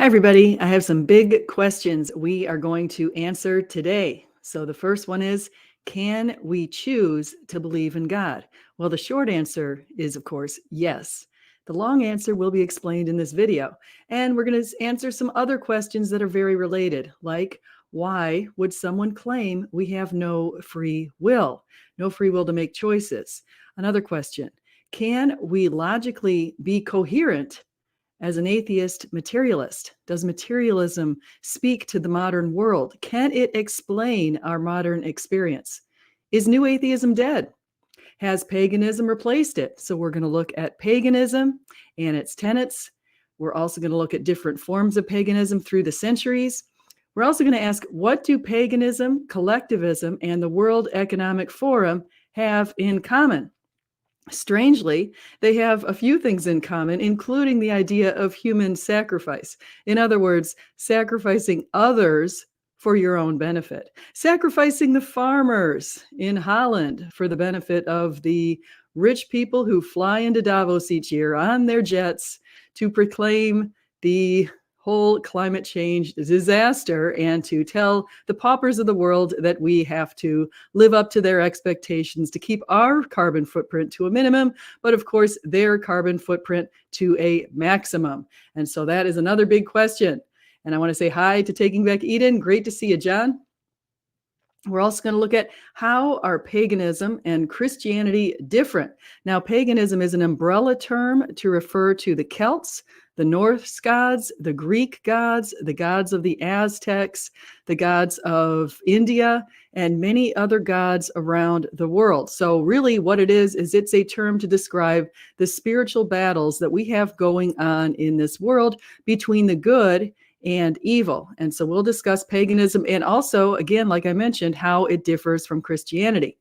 Hi, everybody. I have some big questions we are going to answer today. So, the first one is, can we choose to believe in God? Well, the short answer is, of course, yes. The long answer will be explained in this video. And we're going to answer some other questions that are very related, like why would someone claim we have no free will? No free will to make choices. Another question, can we logically be coherent as an atheist materialist? Does materialism speak to the modern world? Can it explain our modern experience? Is new atheism dead? Has paganism replaced it? So we're going to look at paganism and its tenets. We're also going to look at different forms of paganism through the centuries. We're also going to ask, what do paganism, collectivism, and the World Economic Forum have in common? Strangely, they have a few things in common, including the idea of human sacrifice. In other words, sacrificing others for your own benefit, sacrificing the farmers in Holland for the benefit of the rich people who fly into Davos each year on their jets to proclaim the whole climate change disaster and to tell the paupers of the world that we have to live up to their expectations to keep our carbon footprint to a minimum, but of course their carbon footprint to a maximum. And so that is another big question. And I want to say hi to Taking Back Eden. Great to see you, John. We're also going to look at how are paganism and Christianity different. Now, paganism is an umbrella term to refer to the Celts, the Norse gods, the Greek gods, the gods of the Aztecs, the gods of India, and many other gods around the world. So really what it is it's a term to describe the spiritual battles that we have going on in this world between the good and evil. And so we'll discuss paganism and also, again, like I mentioned, how it differs from Christianity.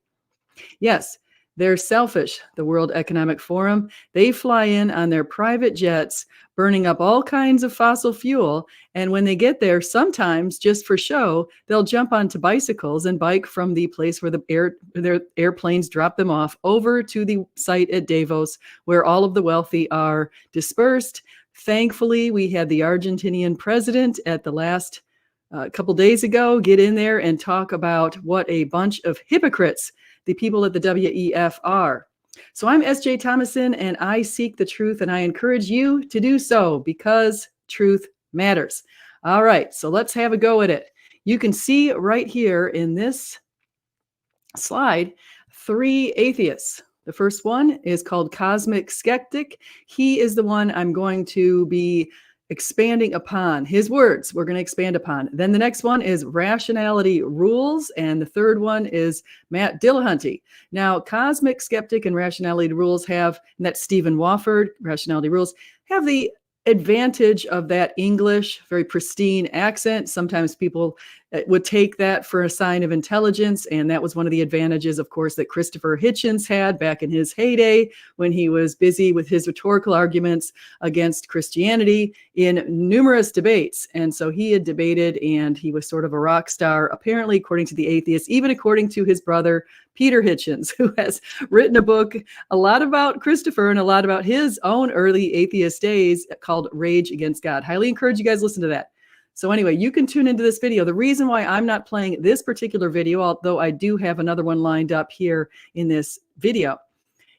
Yes, they're selfish, the World Economic Forum. They fly in on their private jets, burning up all kinds of fossil fuel. And when they get there, sometimes just for show, they'll jump onto bicycles and bike from the place where their airplanes drop them off over to the site at Davos, where all of the wealthy are dispersed. Thankfully, we had the Argentinian president at the last couple days ago get in there and talk about what a bunch of hypocrites the people at the WEF are. So I'm S.J. Thomason, and I seek the truth, and I encourage you to do so because truth matters. All right, so let's have a go at it. You can see right here in this slide 3 atheists. The first one is called Cosmic Skeptic. He is the one I'm going to be expanding upon. His words we're going to expand upon. Then the next one is Rationality Rules. And the third one is Matt Dillahunty. Now, Cosmic Skeptic and Rationality Rules have, and that's Stephen Wofford, Rationality Rules, have the advantage of that English, very pristine accent. Sometimes people would take that for a sign of intelligence. And that was one of the advantages, of course, that Christopher Hitchens had back in his heyday when he was busy with his rhetorical arguments against Christianity in numerous debates. And so he had debated and he was sort of a rock star, apparently, according to the atheists, even according to his brother, Peter Hitchens, who has written a book a lot about Christopher and a lot about his own early atheist days called Rage Against God. Highly encourage you guys to listen to that. So anyway, you can tune into this video. The reason why I'm not playing this particular video, although I do have another one lined up here in this video,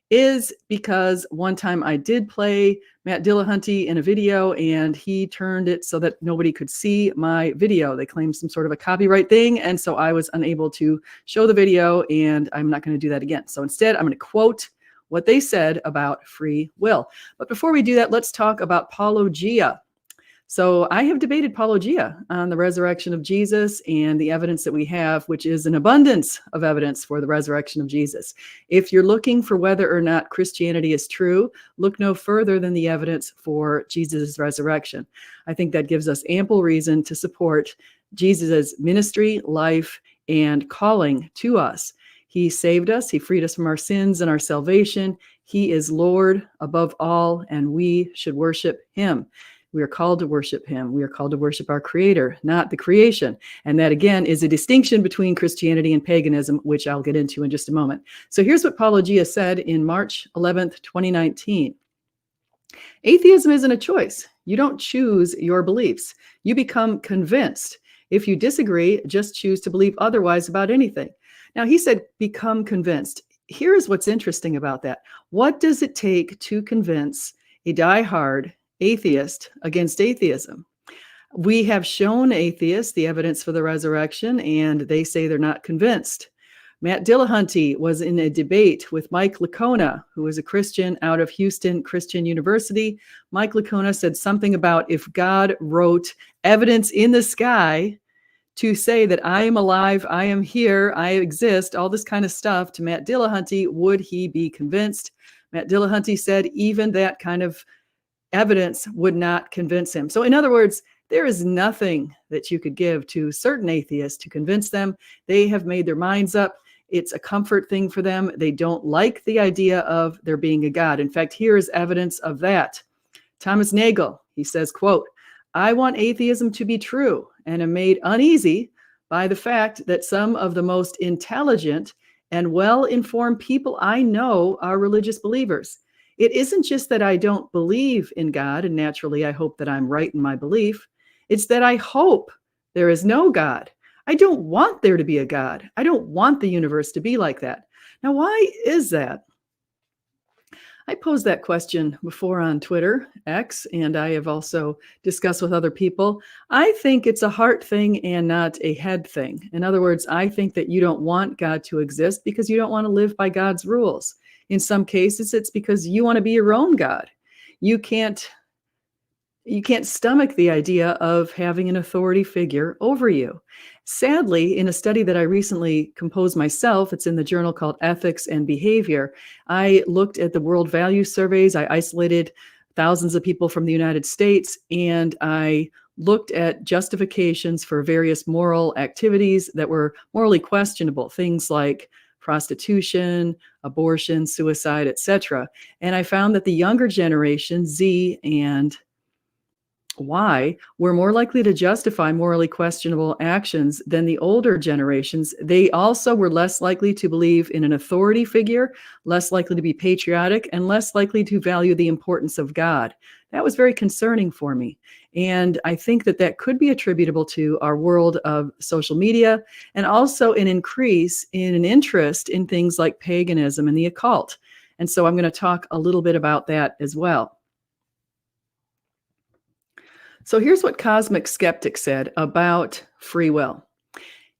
is because one time I did play Matt Dillahunty in a video and he turned it so that nobody could see my video. They claimed some sort of a copyright thing, and so I was unable to show the video, and I'm not going to do that again. So instead, I'm going to quote what they said about free will. But before we do that, let's talk about apologia. So I have debated apologia on the resurrection of Jesus and the evidence that we have, which is an abundance of evidence for the resurrection of Jesus. If you're looking for whether or not Christianity is true, look no further than the evidence for Jesus' resurrection. I think that gives us ample reason to support Jesus' ministry, life, and calling to us. He saved us. He freed us from our sins and our salvation. He is Lord above all, and we should worship him. We are called to worship him. We are called to worship our creator, not the creation. And that, again, is a distinction between Christianity and paganism, which I'll get into in just a moment. So here's what Apologia said in March 11th, 2019. Atheism isn't a choice. You don't choose your beliefs. You become convinced. If you disagree, just choose to believe otherwise about anything. Now, he said, become convinced. Here's what's interesting about that. What does it take to convince a diehard atheist against atheism? We have shown atheists the evidence for the resurrection, and they say they're not convinced. Matt Dillahunty was in a debate with Mike Licona, who is a Christian out of Houston Christian University. Mike Licona said something about if God wrote evidence in the sky to say that I am alive, I am here, I exist, all this kind of stuff to Matt Dillahunty, would he be convinced? Matt Dillahunty said even that kind of evidence would not convince him. So in other words, there is nothing that you could give to certain atheists to convince them. They have made their minds up. It's a comfort thing for them. They don't like the idea of there being a God. In fact, here is evidence of that. Thomas Nagel, he says, quote, I want atheism to be true and am made uneasy by the fact that some of the most intelligent and well-informed people I know are religious believers. It isn't just that I don't believe in God, and naturally I hope that I'm right in my belief. It's that I hope there is no God. I don't want there to be a God. I don't want the universe to be like that. Now, why is that? I posed that question before on Twitter, X, and I have also discussed with other people. I think it's a heart thing and not a head thing. In other words, I think that you don't want God to exist because you don't want to live by God's rules. In some cases, it's because you want to be your own God. You can't stomach the idea of having an authority figure over you. Sadly, in a study that I recently composed myself, it's in the journal called Ethics and Behavior, I looked at the world value surveys. I isolated thousands of people from the United States, and I looked at justifications for various moral activities that were morally questionable, things like prostitution, abortion, suicide, etc. And I found that the younger generation, Z and Y, were more likely to justify morally questionable actions than the older generations. They also were less likely to believe in an authority figure, less likely to be patriotic, and less likely to value the importance of God. That was very concerning for me. And I think that that could be attributable to our world of social media and also an increase in an interest in things like paganism and the occult. And so I'm going to talk a little bit about that as well. So here's what Cosmic Skeptic said about free will.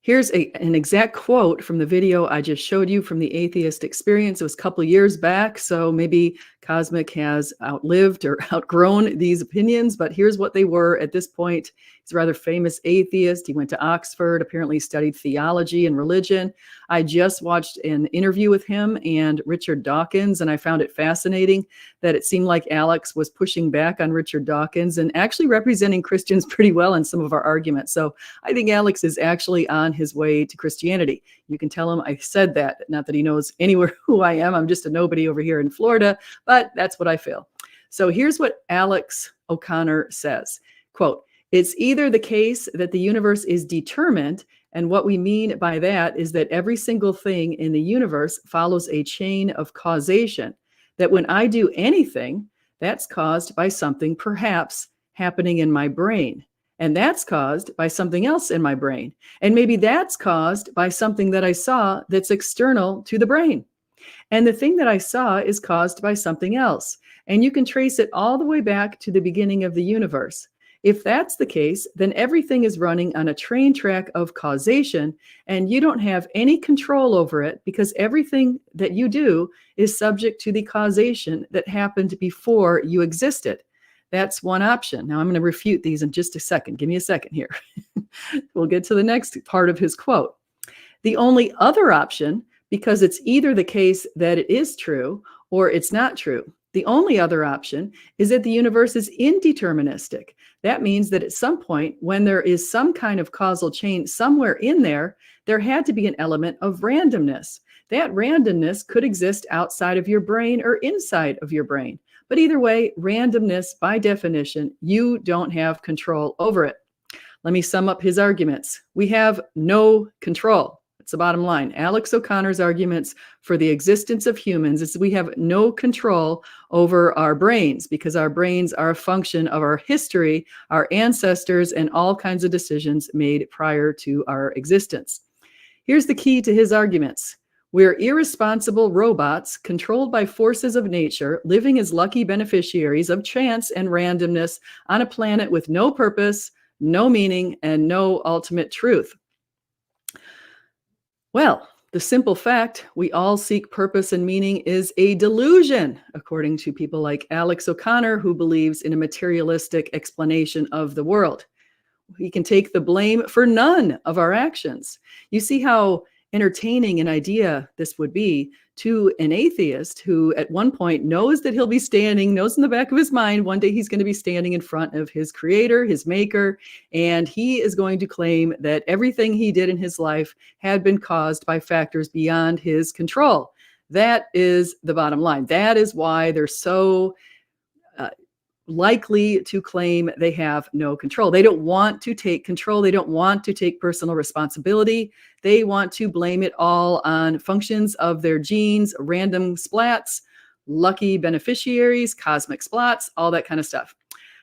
Here's an exact quote from the video I just showed you from the Atheist Experience. It was a couple of years back, so maybe Cosmic has outlived or outgrown these opinions, but here's what they were at this point. He's a rather famous atheist. He went to Oxford, apparently studied theology and religion. I just watched an interview with him and Richard Dawkins, and I found it fascinating that it seemed like Alex was pushing back on Richard Dawkins and actually representing Christians pretty well in some of our arguments. So I think Alex is actually on his way to Christianity. You can tell him I said that, not that he knows anywhere who I am. I'm just a nobody over here in Florida, but that's what I feel. So here's what Alex O'Connor says, quote, it's either the case that the universe is determined, and what we mean by that is that every single thing in the universe follows a chain of causation, that when I do anything, that's caused by something perhaps happening in my brain. And that's caused by something else in my brain. And maybe that's caused by something that I saw that's external to the brain. And the thing that I saw is caused by something else. And you can trace it all the way back to the beginning of the universe. If that's the case, then everything is running on a train track of causation, and you don't have any control over it because everything that you do is subject to the causation that happened before you existed. That's one option. Now I'm going to refute these in just a second. Give me a second here. We'll get to the next part of his quote. The only other option, because it's either the case that it is true or it's not true. The only other option is that the universe is indeterministic. That means that at some point, when there is some kind of causal chain somewhere in there, there had to be an element of randomness. That randomness could exist outside of your brain or inside of your brain. But either way, randomness, by definition, you don't have control over it. Let me sum up his arguments. We have no control. That's the bottom line. Alex O'Connor's arguments for the existence of humans is we have no control over our brains because our brains are a function of our history, our ancestors, and all kinds of decisions made prior to our existence. Here's the key to his arguments. We're irresponsible robots controlled by forces of nature, living as lucky beneficiaries of chance and randomness on a planet with no purpose, no meaning, and no ultimate truth. Well, the simple fact we all seek purpose and meaning is a delusion, according to people like Alex O'Connor, who believes in a materialistic explanation of the world. We can take the blame for none of our actions. You see how entertaining an idea this would be to an atheist who at one point knows that he'll be standing, knows in the back of his mind, one day he's going to be standing in front of his creator, his maker, and he is going to claim that everything he did in his life had been caused by factors beyond his control. That is the bottom line. That is why they're so likely to claim they have no control. They don't want to take control. They don't want to take personal responsibility. They want to blame it all on functions of their genes, random splats, lucky beneficiaries, cosmic splats, all that kind of stuff.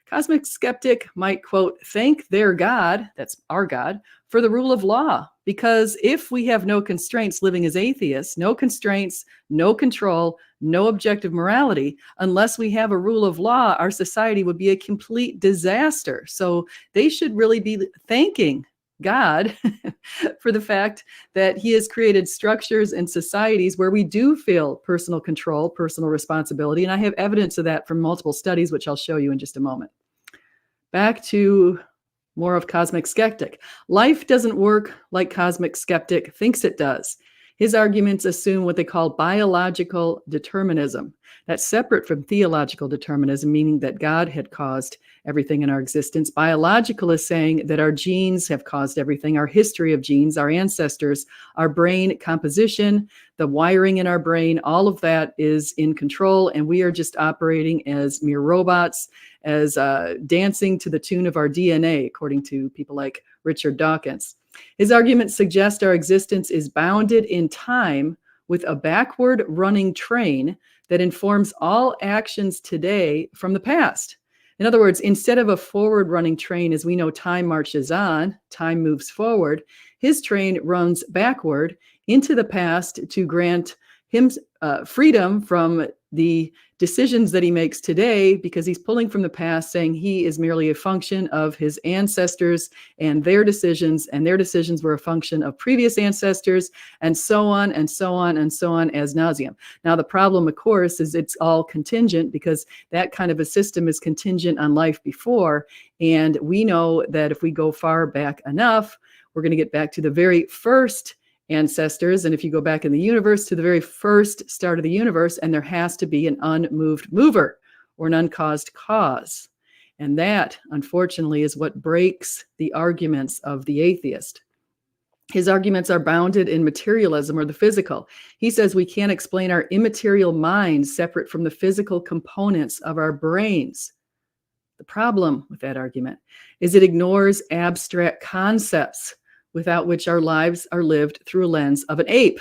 Cosmic skeptic might, quote, thank their God, that's our God, for the rule of law. Because if we have no constraints living as atheists, no constraints, no control, no objective morality, unless we have a rule of law, our society would be a complete disaster. So they should really be thanking God for the fact that he has created structures and societies where we do feel personal control, personal responsibility. And I have evidence of that from multiple studies, which I'll show you in just a moment. Back to more of Cosmic Skeptic. Life doesn't work like Cosmic Skeptic thinks it does. His arguments assume what they call biological determinism. That's separate from theological determinism, meaning that God had caused everything in our existence. Biological is saying that our genes have caused everything, our history of genes, our ancestors, our brain composition, the wiring in our brain, all of that is in control, and we are just operating as mere robots, as dancing to the tune of our DNA, according to people like Richard Dawkins. His arguments suggest our existence is bounded in time with a backward running train that informs all actions today from the past. In other words, instead of a forward running train, as we know, time marches on, time moves forward, his train runs backward into the past to grant him freedom from the decisions that he makes today, because he's pulling from the past, saying he is merely a function of his ancestors and their decisions were a function of previous ancestors, and so on and so on and so on as nauseum. Now, the problem, of course, is it's all contingent, because that kind of a system is contingent on life before. And we know that if we go far back enough, we're going to get back to the very first ancestors. And if you go back in the universe to the very first start of the universe, and there has to be an unmoved mover or an uncaused cause. And that, unfortunately, is what breaks the arguments of the atheist. His arguments are bounded in materialism, or the physical. He says we can't explain our immaterial minds separate from the physical components of our brains. The problem with that argument is it ignores abstract concepts, without which our lives are lived through a lens of an ape.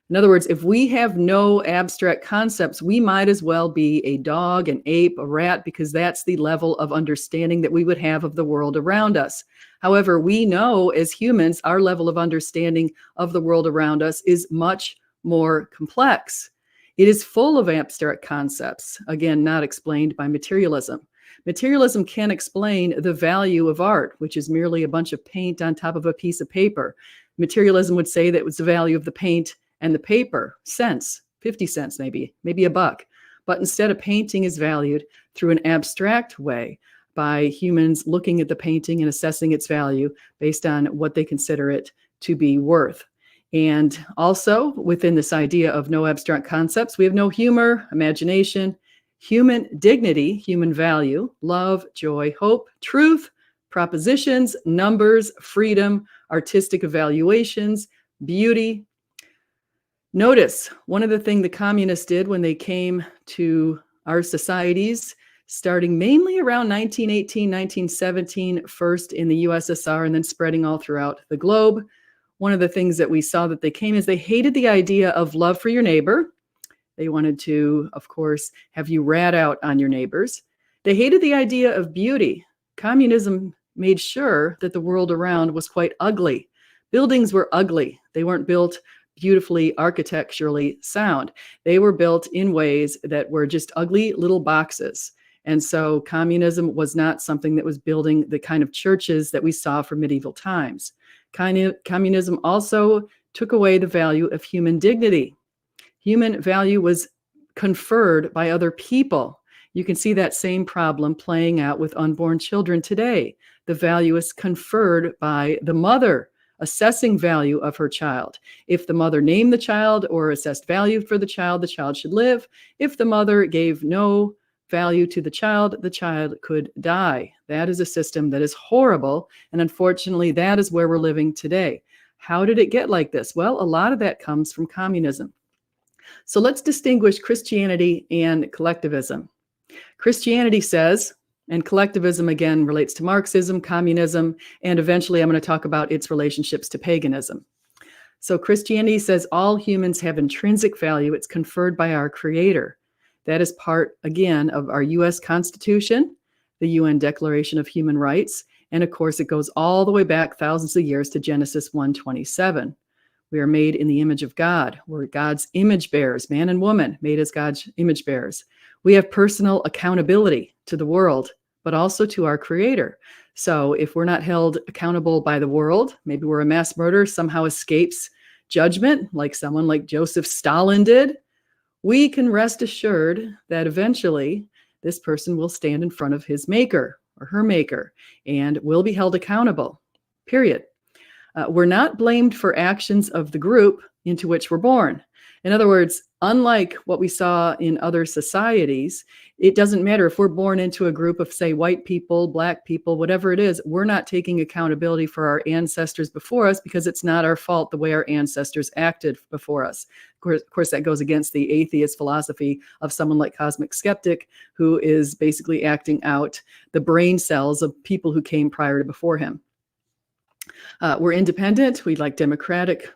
In other words, if we have no abstract concepts, we might as well be a dog, an ape, a rat, because that's the level of understanding that we would have of the world around us. However, we know as humans, our level of understanding of the world around us is much more complex. It is full of abstract concepts, again, not explained by materialism. Materialism can't explain the value of art, which is merely a bunch of paint on top of a piece of paper. Materialism would say that it was the value of the paint and the paper, cents, 50 cents maybe $1. But instead, a painting is valued through an abstract way by humans looking at the painting and assessing its value based on what they consider it to be worth. And also, within this idea of no abstract concepts, we have no humor, imagination, human dignity, human value, love, joy, hope, truth, propositions, numbers, freedom, artistic evaluations, beauty. Notice one of the things the communists did when they came to our societies, starting mainly around 1918, 1917, first in the USSR and then spreading all throughout the globe, one of the things that we saw that they came is they hated the idea of love for your neighbor. They wanted to, of course, have you rat out on your neighbors. They hated the idea of beauty. Communism made sure that the world around was quite ugly. Buildings were ugly. They weren't built beautifully architecturally sound. They were built in ways that were just ugly little boxes. And so communism was not something that was building the kind of churches that we saw from medieval times. Communism also took away the value of human dignity. Human value was conferred by other people. You can see that same problem playing out with unborn children today. The value is conferred by the mother, assessing value of her child. If the mother named the child or assessed value for the child should live. If the mother gave no value to the child could die. That is a system that is horrible. And unfortunately, that is where we're living today. How did it get like this? Well, a lot of that comes from communism. So let's distinguish Christianity and collectivism. Christianity says, and collectivism again relates to Marxism, communism, and eventually I'm going to talk about its relationships to paganism. So Christianity says all humans have intrinsic value. It's conferred by our Creator. That is part, again, of our U.S. Constitution, the UN Declaration of Human Rights, and of course it goes all the way back thousands of years to Genesis 1:27. We are made in the image of God. We're God's image bearers, man and woman, made as God's image bearers. We have personal accountability to the world, but also to our Creator. So if we're not held accountable by the world, maybe we're a mass murderer, somehow escapes judgment, like someone like Joseph Stalin did, we can rest assured that eventually this person will stand in front of his maker or her maker and will be held accountable, period. We're not blamed for actions of the group into which we're born. In other words, unlike what we saw in other societies, it doesn't matter if we're born into a group of, say, white people, black people, whatever it is, we're not taking accountability for our ancestors before us because it's not our fault the way our ancestors acted before us. Of course, that goes against the atheist philosophy of someone like Cosmic Skeptic, who is basically acting out the brain cells of people who came prior to before him. We're independent. We like democratic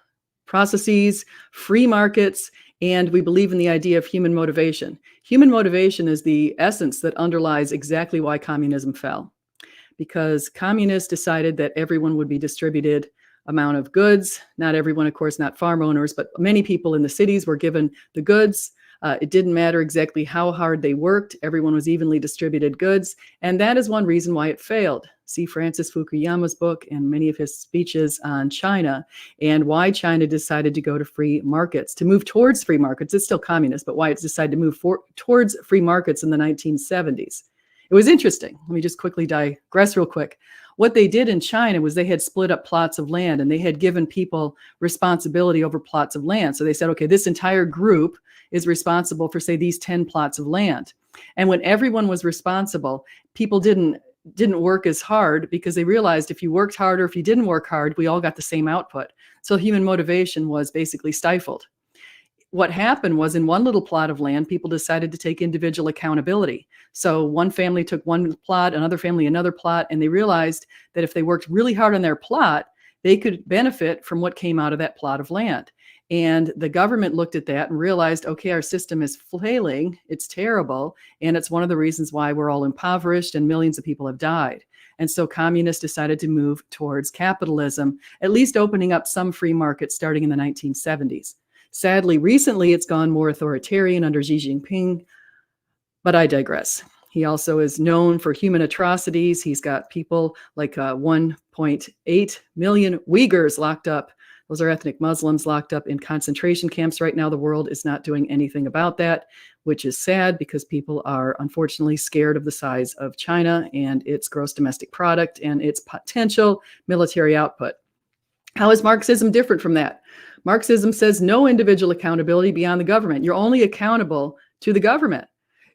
processes, free markets, and we believe in the idea of human motivation. Human motivation is the essence that underlies exactly why communism fell. Because communists decided that everyone would be distributed amount of goods. Not everyone, of course, not farm owners, but many people in the cities were given the goods. It didn't matter exactly how hard they worked. Everyone was evenly distributed goods. And that is one reason why it failed. See Francis Fukuyama's book and many of his speeches on China and why China decided to go to free markets, to move towards free markets. It's still communist, but why it's decided to move towards free markets in the 1970s. It was interesting. Let me just quickly digress real quick. What they did in China was they had split up plots of land and they had given people responsibility over plots of land. So they said, okay, this entire group is responsible for, say, these 10 plots of land. And when everyone was responsible, people didn't work as hard because they realized if you worked hard or if you didn't work hard, we all got the same output. So human motivation was basically stifled. What happened was in one little plot of land, people decided to take individual accountability. So one family took one plot, another family another plot, and they realized that if they worked really hard on their plot, they could benefit from what came out of that plot of land. And the government looked at that and realized, okay, our system is failing, it's terrible, and it's one of the reasons why we're all impoverished and millions of people have died. And so communists decided to move towards capitalism, at least opening up some free markets starting in the 1970s. Sadly, recently it's gone more authoritarian under Xi Jinping, but I digress. He also is known for human atrocities. He's got people like 1.8 million Uyghurs locked up. Those are ethnic Muslims locked up in concentration camps right now. The world is not doing anything about that, which is sad because people are unfortunately scared of the size of China and its gross domestic product and its potential military output. How is Marxism different from that? Marxism says no individual accountability beyond the government. You're only accountable to the government.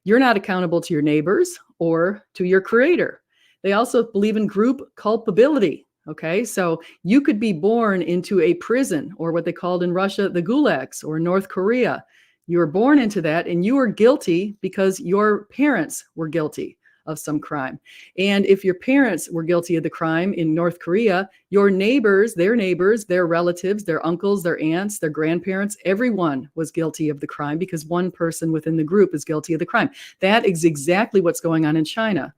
You're not accountable to your neighbors or to your creator. They also believe in group culpability. Okay, so you could be born into a prison or what they called in Russia, the gulags, or North Korea. You were born into that and you were guilty because your parents were guilty of some crime. And if your parents were guilty of the crime in North Korea, your neighbors, their relatives, their uncles, their aunts, their grandparents, everyone was guilty of the crime because one person within the group is guilty of the crime. That is exactly what's going on in China.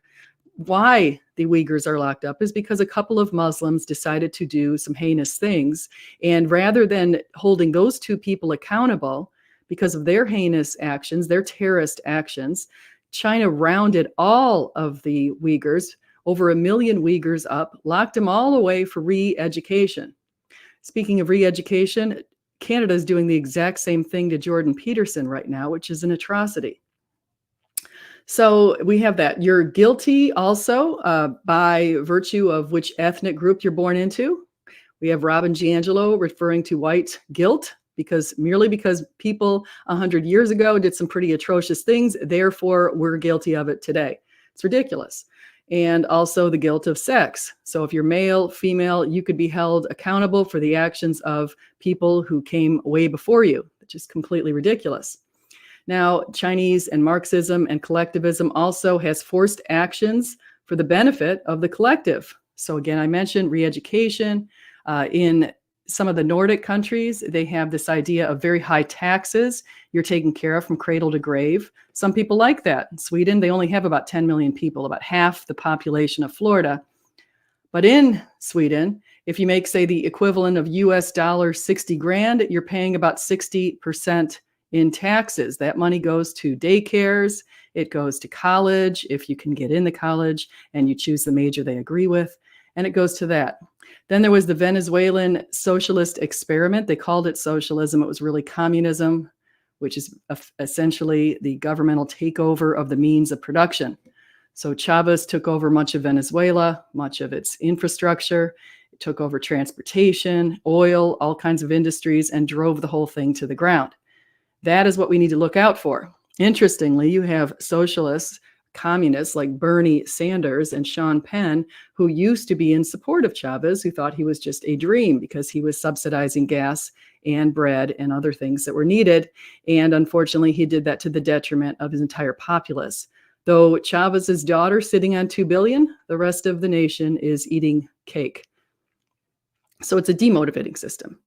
Why the Uyghurs are locked up is because a couple of Muslims decided to do some heinous things. And rather than holding those two people accountable because of their heinous actions, their terrorist actions, China rounded all of the Uyghurs, over 1 million Uyghurs up, locked them all away for re-education. Speaking of re-education, Canada is doing the exact same thing to Jordan Peterson right now, which is an atrocity. So we have that. You're guilty also by virtue of which ethnic group you're born into. We have Robin DiAngelo referring to white guilt merely because people 100 years ago did some pretty atrocious things, therefore we're guilty of it today. It's ridiculous. And also the guilt of sex. So if you're male, female, you could be held accountable for the actions of people who came way before you, which is completely ridiculous. Now, Chinese and Marxism and collectivism also has forced actions for the benefit of the collective. So again, I mentioned re-education. In some of the Nordic countries, they have this idea of very high taxes. You're taken care of from cradle to grave. Some people like that. In Sweden, they only have about 10 million people, about half the population of Florida. But in Sweden, if you make, say, the equivalent of US dollar 60 grand, you're paying about 60% in taxes. That money goes to daycares, it goes to college, if you can get into college and you choose the major they agree with, and it goes to that. Then there was the Venezuelan socialist experiment. They called it socialism. It was really communism, which is essentially the governmental takeover of the means of production. So Chavez took over much of Venezuela, much of its infrastructure, it took over transportation, oil, all kinds of industries, and drove the whole thing to the ground. That is what we need to look out for. Interestingly, you have socialists, communists like Bernie Sanders and Sean Penn, who used to be in support of Chavez, who thought he was just a dream because he was subsidizing gas and bread and other things that were needed. And unfortunately, he did that to the detriment of his entire populace. Though Chavez's daughter sitting on 2 billion, the rest of the nation is eating cake. So it's a demotivating system.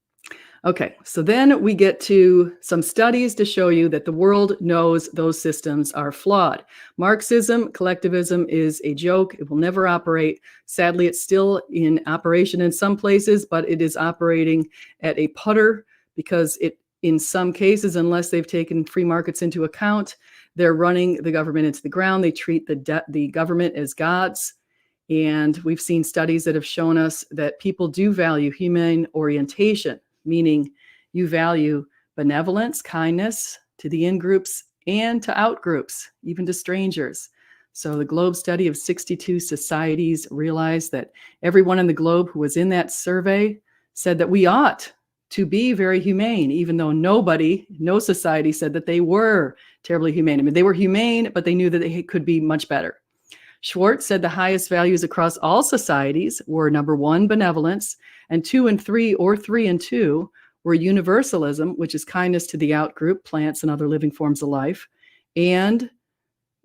Okay, so then we get to some studies to show you that the world knows those systems are flawed. Marxism, collectivism is a joke. It will never operate. Sadly, it's still in operation in some places, but it is operating at a putter because it, in some cases, unless they've taken free markets into account, they're running the government into the ground. They treat the government as gods. And we've seen studies that have shown us that people do value humane orientation, meaning you value benevolence, kindness to the in-groups and to out-groups, even to strangers. So the Globe study of 62 societies realized that everyone in the globe who was in that survey said that we ought to be very humane, even though no society said that they were terribly humane. I mean, they were humane, but they knew that they could be much better. Schwartz said the highest values across all societies were number 1, benevolence, and 2 and 3, or 3 and 2, were universalism, which is kindness to the outgroup, plants and other living forms of life, and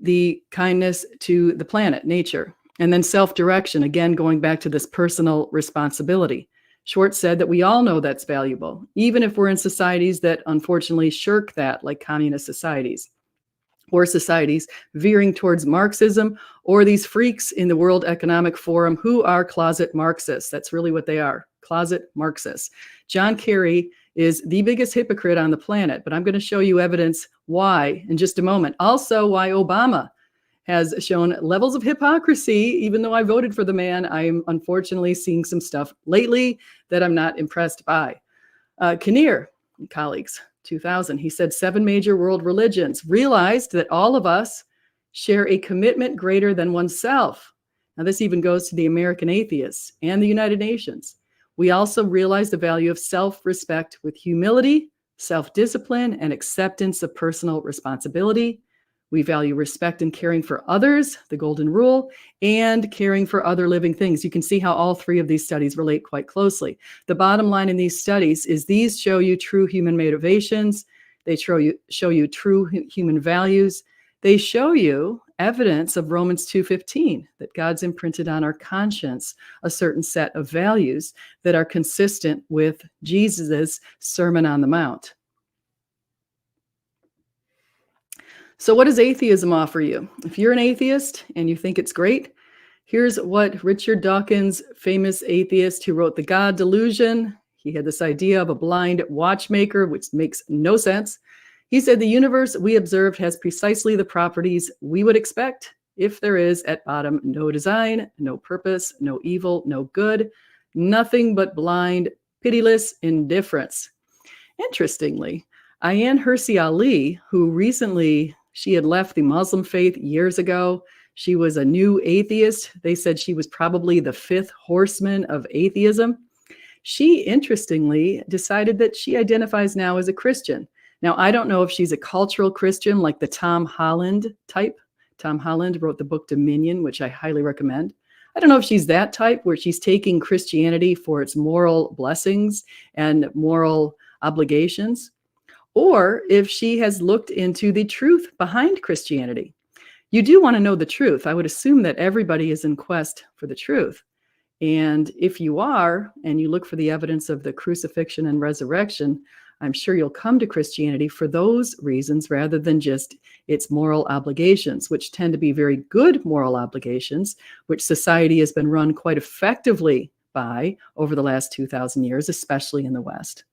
the kindness to the planet, nature, and then self-direction, again, going back to this personal responsibility. Schwartz said that we all know that's valuable, even if we're in societies that unfortunately shirk that, like communist societies, or societies veering towards Marxism, or these freaks in the World Economic Forum who are closet Marxists. That's really what they are, closet Marxists. John Kerry is the biggest hypocrite on the planet, but I'm going to show you evidence why in just a moment. Also, why Obama has shown levels of hypocrisy. Even though I voted for the man, I'm unfortunately seeing some stuff lately that I'm not impressed by. Kinnear and colleagues, 2000, he said 7 major world religions realized that all of us share a commitment greater than oneself. Now, this even goes to the American atheists and the United Nations. We also realize the value of self-respect with humility, self-discipline, and acceptance of personal responsibility. We value respect and caring for others, the golden rule, and caring for other living things. You can see how all 3 of these studies relate quite closely. The bottom line in these studies is these show you true human motivations. They show you true human values. They show you evidence of Romans 2:15 that God's imprinted on our conscience a certain set of values that are consistent with Jesus's Sermon on the Mount. So, what does atheism offer you? If you're an atheist and you think it's great, here's what Richard Dawkins, famous atheist who wrote The God Delusion, he had this idea of a blind watchmaker, which makes no sense. He said the universe we observed has precisely the properties we would expect if there is at bottom no design, no purpose, no evil, no good, nothing but blind, pitiless indifference. Interestingly, Ayaan Hirsi Ali, who recently she had left the Muslim faith years ago, she was a new atheist. They said she was probably the fifth horseman of atheism. She interestingly decided that she identifies now as a Christian. Now, I don't know if she's a cultural Christian like the Tom Holland type. Tom Holland wrote the book Dominion, which I highly recommend. I don't know if she's that type where she's taking Christianity for its moral blessings and moral obligations, or if she has looked into the truth behind Christianity. You do want to know the truth. I would assume that everybody is in quest for the truth. And if you are, and you look for the evidence of the crucifixion and resurrection, I'm sure you'll come to Christianity for those reasons rather than just its moral obligations, which tend to be very good moral obligations, which society has been run quite effectively by over the last 2,000 years, especially in the West.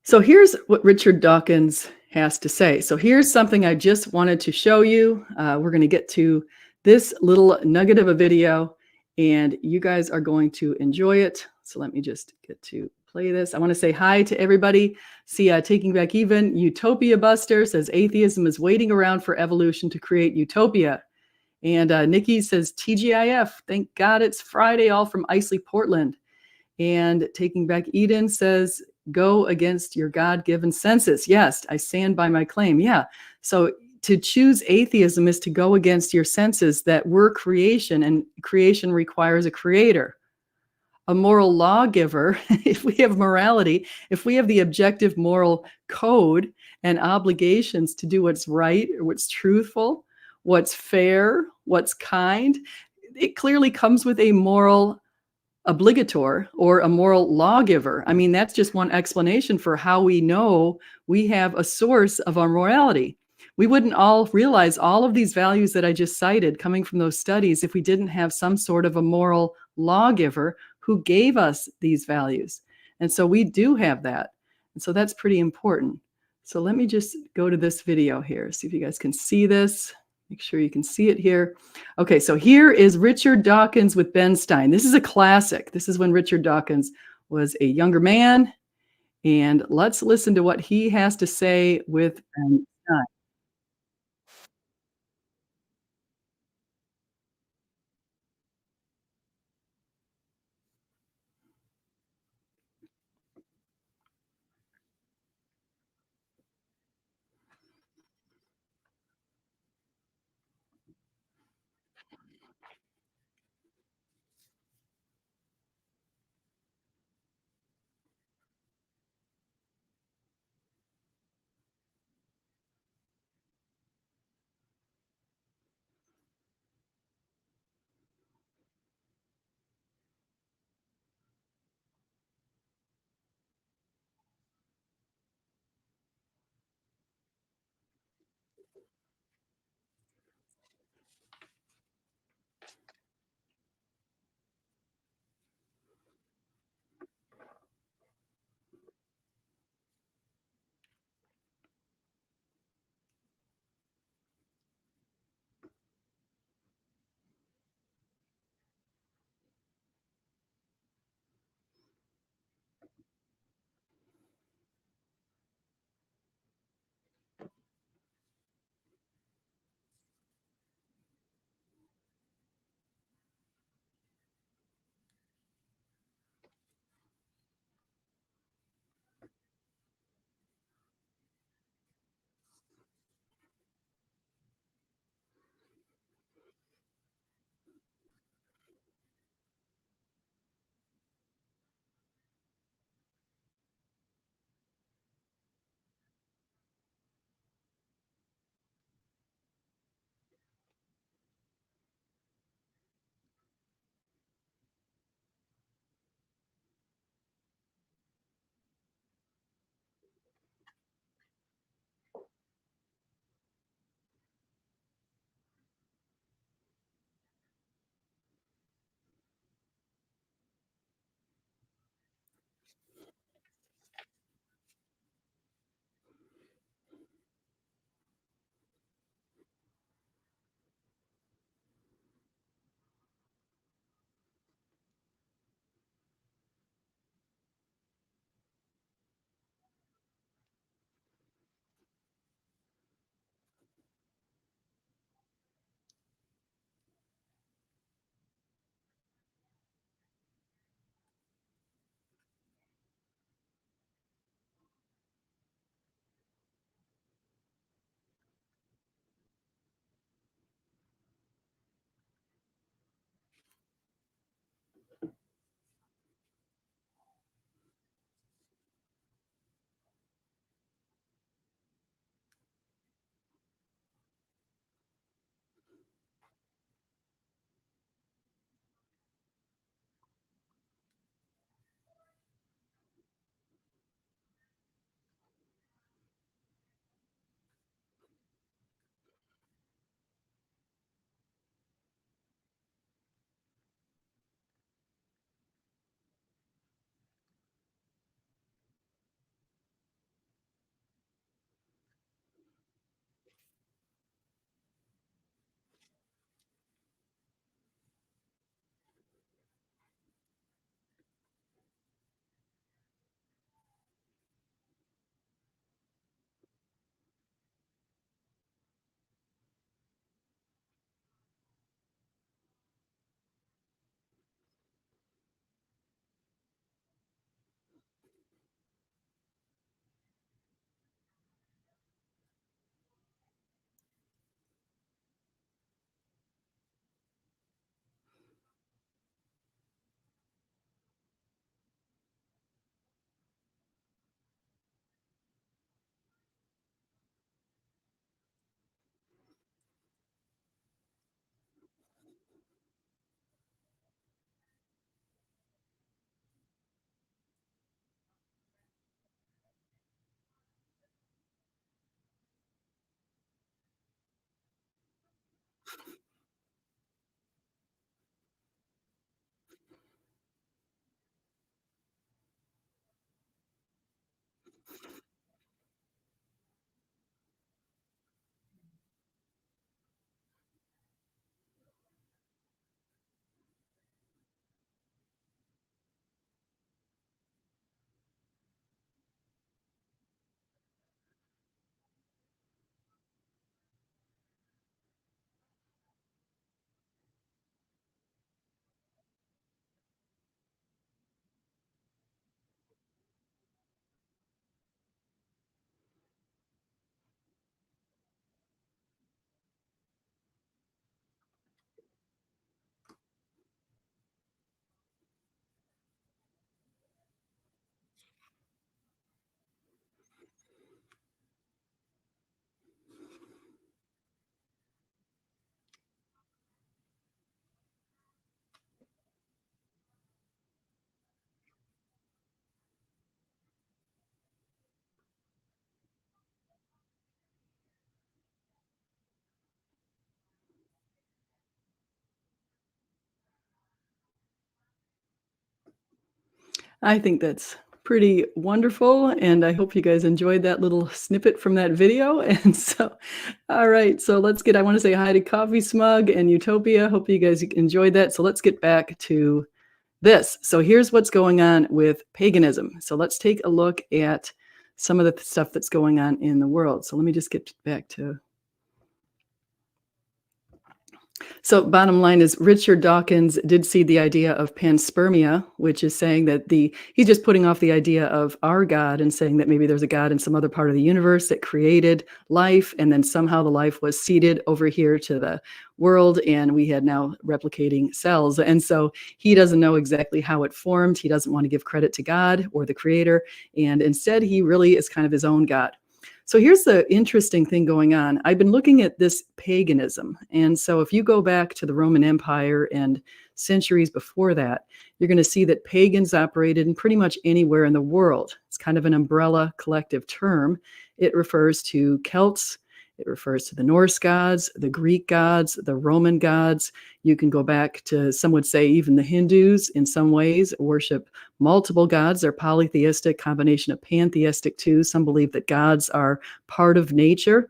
So here's what Richard Dawkins has to say. So here's something I just wanted to show you. We're going to get to this little nugget of a video, and you guys are going to enjoy it. So let me just get to play this. I want to say hi to everybody. See, Taking Back Even, Utopia Buster says atheism is waiting around for evolution to create utopia. And Nikki says TGIF, thank God it's Friday, all from Isley, Portland. And Taking Back Eden says, go against your God-given senses. Yes, I stand by my claim. Yeah. So to choose atheism is to go against your senses that we're creation, and creation requires a creator, a moral lawgiver. If we have morality, if we have the objective moral code and obligations to do what's right, or what's truthful, what's fair, what's kind, it clearly comes with a moral obligator or a moral lawgiver. I mean, that's just one explanation for how we know we have a source of our morality. We wouldn't all realize all of these values that I just cited coming from those studies if we didn't have some sort of a moral lawgiver who gave us these values. And so we do have that. And so that's pretty important. So let me just go to this video here, see if you guys can see this. Make sure you can see it here. Okay, so here is Richard Dawkins with Ben Stein. This is a classic. This is when Richard Dawkins was a younger man. And let's listen to what he has to say with Ben Stein. I think that's pretty wonderful, and I hope you guys enjoyed that little snippet from that video. And so, all right, so I want to say hi to Coffee Smug and Utopia. Hope you guys enjoyed that. So let's get back to this. So here's what's going on with paganism. So let's take a look at some of the stuff that's going on in the world. So let me just get back to. So bottom line is Richard Dawkins did see the idea of panspermia, which is saying that he's just putting off the idea of our God and saying that maybe there's a God in some other part of the universe that created life, and then somehow the life was seeded over here to the world, and we had now replicating cells. And so he doesn't know exactly how it formed. He doesn't want to give credit to God or the creator, and instead he really is kind of his own God. So here's the interesting thing going on. I've been looking at this paganism. And so if you go back to the Roman Empire and centuries before that, you're going to see that pagans operated in pretty much anywhere in the world. It's kind of an umbrella collective term. It refers to Celts. It refers to the Norse gods, the Greek gods, the Roman gods. You can go back to, some would say, even the Hindus in some ways worship multiple gods. They're polytheistic, combination of pantheistic too. Some believe that gods are part of nature.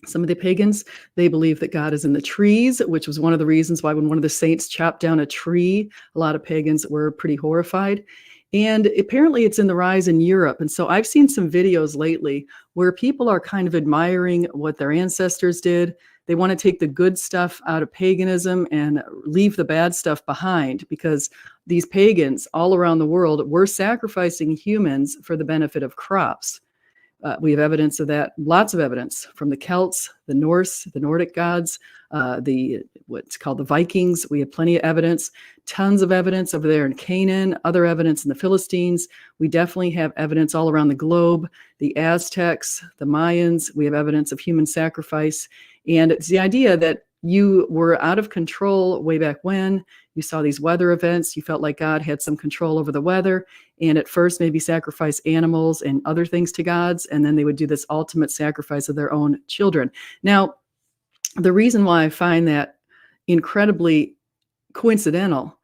Some of the pagans, they believe that God is in the trees, which was one of the reasons why when one of the saints chopped down a tree, a lot of pagans were pretty horrified. And apparently it's in the rise in Europe. And so I've seen some videos lately where people are kind of admiring what their ancestors did. They want to take the good stuff out of paganism and leave the bad stuff behind, because these pagans all around the world were sacrificing humans for the benefit of crops. We have evidence of that, lots of evidence from the Celts, the Norse, the Nordic gods, what's called the Vikings. We have plenty of evidence, tons of evidence over there in Canaan, other evidence in the Philistines. We definitely have evidence all around the globe, the Aztecs, the Mayans. We have evidence of human sacrifice. And it's the idea that you were out of control way back when. You saw these weather events. You felt like God had some control over the weather. And at first, maybe sacrifice animals and other things to gods. And then they would do this ultimate sacrifice of their own children. Now, the reason why I find that incredibly coincidental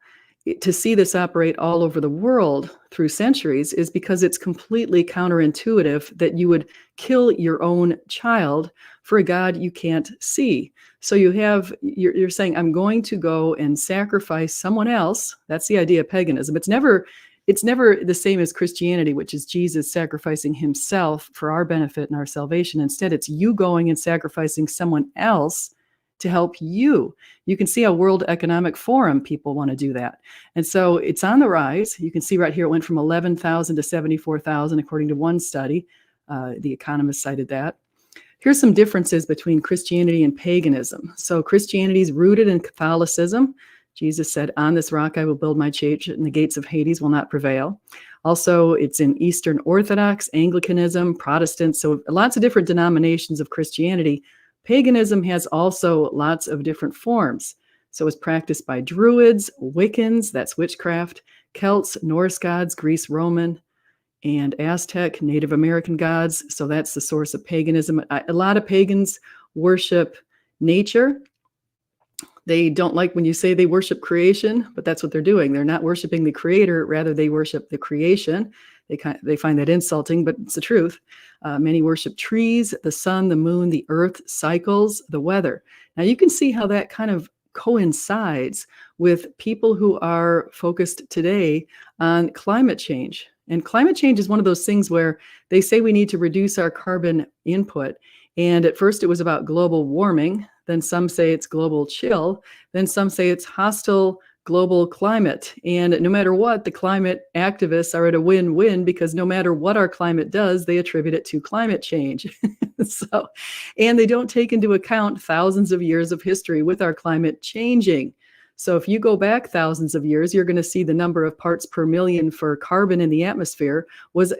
to see this operate all over the world through centuries is because it's completely counterintuitive that you would kill your own child for a God you can't see. So you're saying, I'm going to go and sacrifice someone else. That's the idea of paganism. It's never the same as Christianity, which is Jesus sacrificing himself for our benefit and our salvation. Instead, it's you going and sacrificing someone else to help you. You can see how World Economic Forum people want to do that. And so it's on the rise. You can see right here, it went from 11,000 to 74,000, according to one study. The Economist cited that. Here's some differences between Christianity and paganism. So Christianity is rooted in Catholicism. Jesus said, on this rock I will build my church, and the gates of Hades will not prevail. Also, it's in Eastern Orthodox, Anglicanism, Protestants, so lots of different denominations of Christianity. Paganism has also lots of different forms. So it's practiced by Druids, Wiccans, that's witchcraft, Celts, Norse gods, Greece, Roman, and Aztec, Native American gods. So that's the source of paganism. A lot of pagans worship nature. They don't like when you say they worship creation, but that's what they're doing. They're not worshiping the creator, rather they worship the creation. They find that insulting, but it's the truth. Many worship trees, the sun, the moon, the earth, cycles, the weather. Now you can see how that kind of coincides with people who are focused today on climate change. And climate change is one of those things where they say we need to reduce our carbon input. And at first it was about global warming. Then some say it's global chill. Then some say it's hostile global climate. And no matter what, the climate activists are at a win-win, because no matter what our climate does, they attribute it to climate change. And they don't take into account thousands of years of history with our climate changing. So if you go back thousands of years, you're going to see the number of parts per million for carbon in the atmosphere was,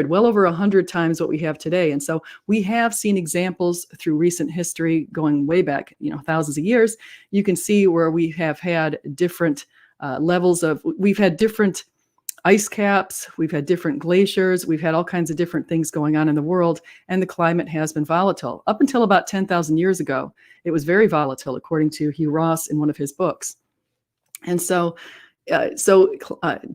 well over 100 times what we have today. And so we have seen examples through recent history going way back, thousands of years. You can see where we have had different we've had different ice caps, we've had different glaciers, we've had all kinds of different things going on in the world, and the climate has been volatile. Up until about 10,000 years ago, it was very volatile, according to Hugh Ross in one of his books. And so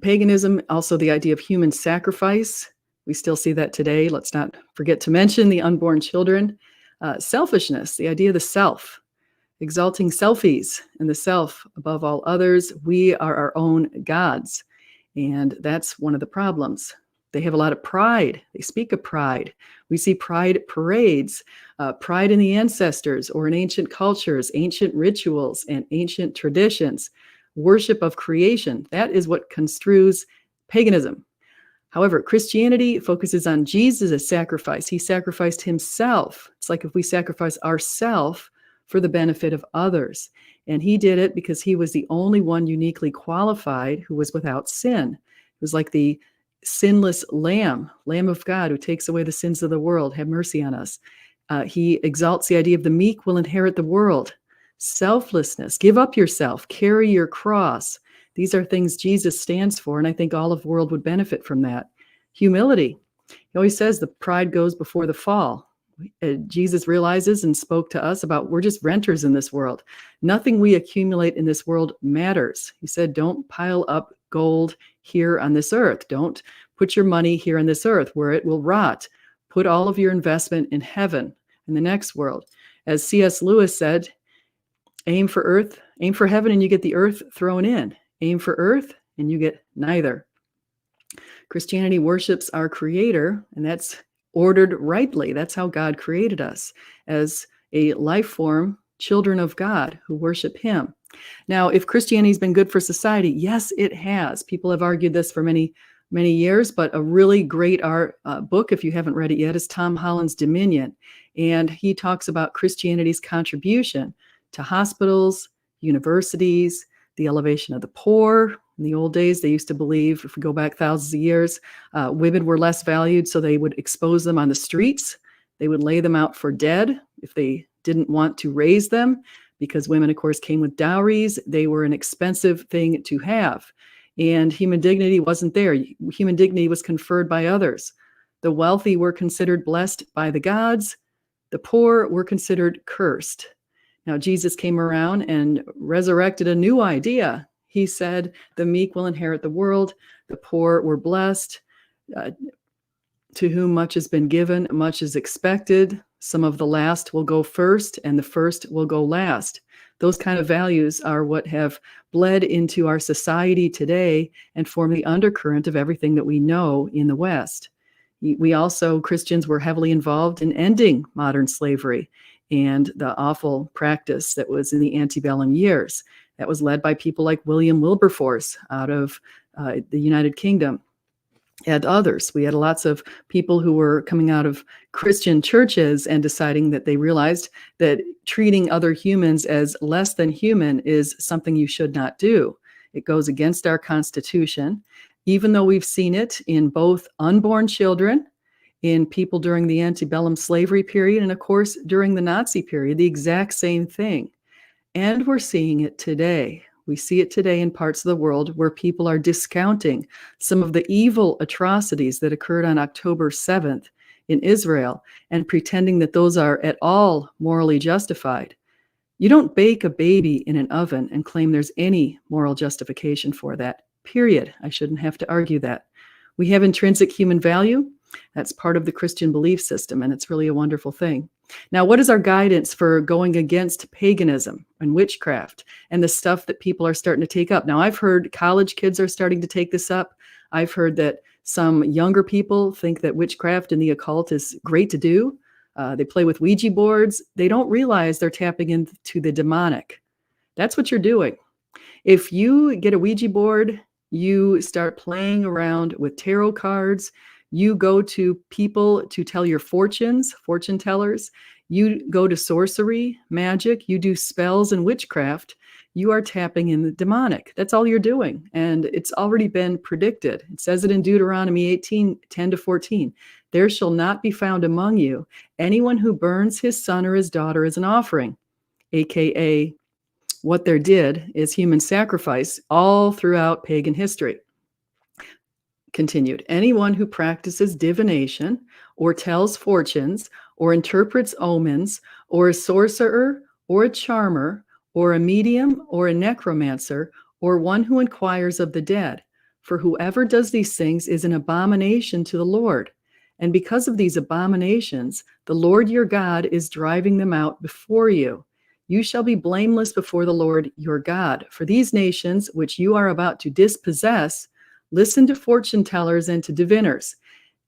paganism, also the idea of human sacrifice, we still see that today. Let's not forget to mention the unborn children. Selfishness, the idea of the self, exalting selfies and the self above all others. We are our own gods. And that's one of the problems. They have a lot of pride. They speak of pride. We see pride parades, pride in the ancestors or in ancient cultures, ancient rituals, and ancient traditions. Worship of creation. That is what construes paganism. However, Christianity focuses on Jesus' sacrifice. He sacrificed himself. It's like if we sacrifice ourselves for the benefit of others. And he did it because he was the only one uniquely qualified who was without sin. It was like the sinless Lamb of God who takes away the sins of the world. Have mercy on us. He exalts the idea of the meek will inherit the world. Selflessness, give up yourself, carry your cross. These are things Jesus stands for, and I think all of the world would benefit from that. Humility. He always says the pride goes before the fall. Jesus realizes and spoke to us about we're just renters in this world. Nothing we accumulate in this world matters. He said, don't pile up gold here on this earth. Don't put your money here on this earth where it will rot. Put all of your investment in heaven, in the next world. As C.S. Lewis said, aim for heaven and you get the earth thrown in. Aim for earth and you get neither. Christianity worships our creator, and that's ordered rightly. That's how God created us, as a life form, children of God who worship him. Now, if Christianity's been good for society, yes, it has. People have argued this for many, many years, but a really great book, if you haven't read it yet, is Tom Holland's Dominion. And he talks about Christianity's contribution to hospitals, universities, the elevation of the poor. In the old days, they used to believe, if we go back thousands of years, women were less valued, so they would expose them on the streets. They would lay them out for dead if they didn't want to raise them, because women, of course, came with dowries. They were an expensive thing to have. And human dignity wasn't there. Human dignity was conferred by others. The wealthy were considered blessed by the gods. The poor were considered cursed. Now, Jesus came around and resurrected a new idea. He said, the meek will inherit the world. The poor were blessed. To whom much has been given, much is expected. Some of the last will go first, and the first will go last. Those kind of values are what have bled into our society today and form the undercurrent of everything that we know in the West. We also, Christians, were heavily involved in ending modern slavery and the awful practice that was in the antebellum years. That was led by people like William Wilberforce out of the United Kingdom and others. We had lots of people who were coming out of Christian churches and deciding that they realized that treating other humans as less than human is something you should not do. It goes against our Constitution, even though we've seen it in both unborn children, in people during the antebellum slavery period, and of course, during the Nazi period, the exact same thing. And we're seeing it today. We see it today in parts of the world where people are discounting some of the evil atrocities that occurred on October 7th in Israel and pretending that those are at all morally justified. You don't bake a baby in an oven and claim there's any moral justification for that. Period. I shouldn't have to argue that. We have intrinsic human value. That's part of the Christian belief system, and it's really a wonderful thing. Now, what is our guidance for going against paganism and witchcraft and the stuff that people are starting to take up? Now, I've heard college kids are starting to take this up. I've heard that some younger people think that witchcraft and the occult is great to do. They play with Ouija boards. They don't realize they're tapping into the demonic. That's what you're doing. If you get a Ouija board, you start playing around with tarot cards, you go to people to tell your fortunes, fortune tellers, you go to sorcery, magic, you do spells and witchcraft, you are tapping in the demonic. That's all you're doing. And it's already been predicted. It says it in Deuteronomy 18:10-14. There shall not be found among you anyone who burns his son or his daughter as an offering, aka what there did is human sacrifice all throughout pagan history. Continued, anyone who practices divination or tells fortunes or interprets omens or a sorcerer or a charmer or a medium or a necromancer or one who inquires of the dead, for whoever does these things is an abomination to the Lord. And because of these abominations, the Lord your God is driving them out before you. You shall be blameless before the Lord your God. For these nations which you are about to dispossess, listen to fortune tellers and to diviners.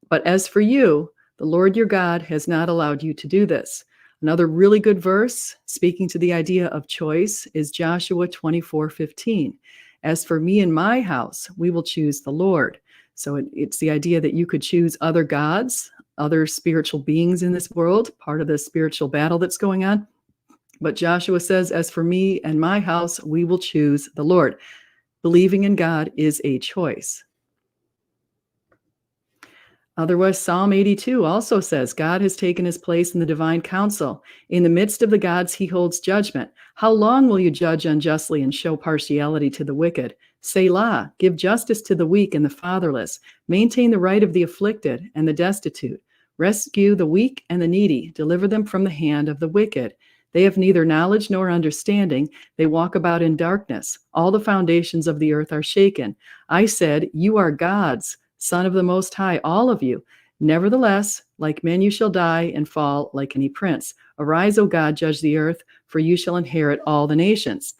But as for you, the Lord your God has not allowed you to do this. Another really good verse, speaking to the idea of choice, is Joshua 24:15. As for me and my house, we will choose the Lord. So it's the idea that you could choose other gods, other spiritual beings in this world, part of the spiritual battle that's going on. But Joshua says, as for me and my house, we will choose the Lord. Believing in God is a choice. Otherwise, Psalm 82 also says, God has taken his place in the divine council. In the midst of the gods, he holds judgment. How long will you judge unjustly and show partiality to the wicked? Selah, give justice to the weak and the fatherless. Maintain the right of the afflicted and the destitute. Rescue the weak and the needy. Deliver them from the hand of the wicked. They have neither knowledge nor understanding. They walk about in darkness. All the foundations of the earth are shaken. I said, you are gods, Son of the Most High, all of you. Nevertheless, like men you shall die and fall like any prince. Arise, O God, judge the earth, for you shall inherit all the nations.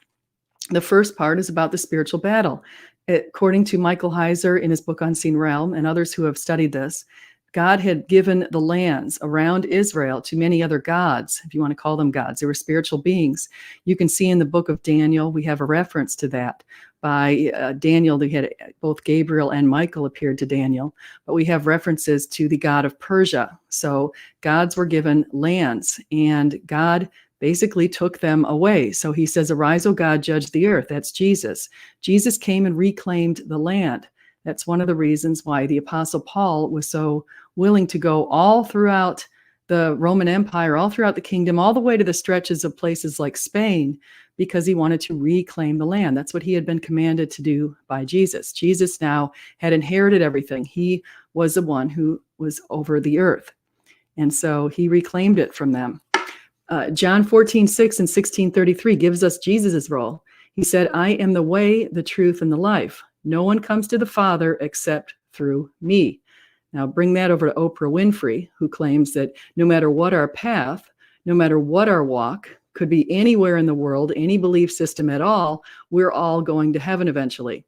The first part is about the spiritual battle. According to Michael Heiser in his book Unseen Realm and others who have studied this, God had given the lands around Israel to many other gods, if you want to call them gods. They were spiritual beings. You can see in the book of Daniel, we have a reference to that. By Daniel, they had both Gabriel and Michael appeared to Daniel, but we have references to the god of Persia. So gods were given lands, and God basically took them away. So he says, arise, O God, judge the earth. That's Jesus. Jesus came and reclaimed the land. That's one of the reasons why the Apostle Paul was so willing to go all throughout the Roman Empire, all throughout the kingdom, all the way to the stretches of places like Spain, because he wanted to reclaim the land. That's what he had been commanded to do by Jesus. Jesus now had inherited everything. He was the one who was over the earth. And so he reclaimed it from them. John 14:6 and 16:33 gives us Jesus's role. He said, I am the way, the truth, and the life. No one comes to the Father except through me. Now bring that over to Oprah Winfrey, who claims that no matter what our path, no matter what our walk, could be anywhere in the world, any belief system at all, we're all going to heaven eventually.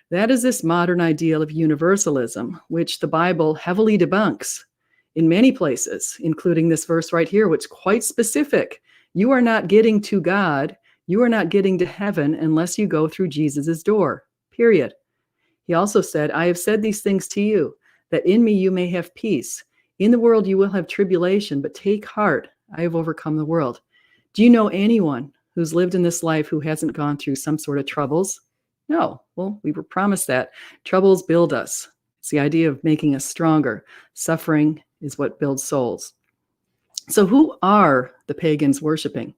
That is this modern ideal of universalism, which the Bible heavily debunks in many places, including this verse right here, which is quite specific. You are not getting to God, you are not getting to heaven unless you go through Jesus's door, period. He also said, I have said these things to you, that in me you may have peace. In the world you will have tribulation, but take heart, I have overcome the world. Do you know anyone who's lived in this life who hasn't gone through some sort of troubles? No. Well, we were promised that. Troubles build us. It's the idea of making us stronger. Suffering is what builds souls. So who are the pagans worshiping?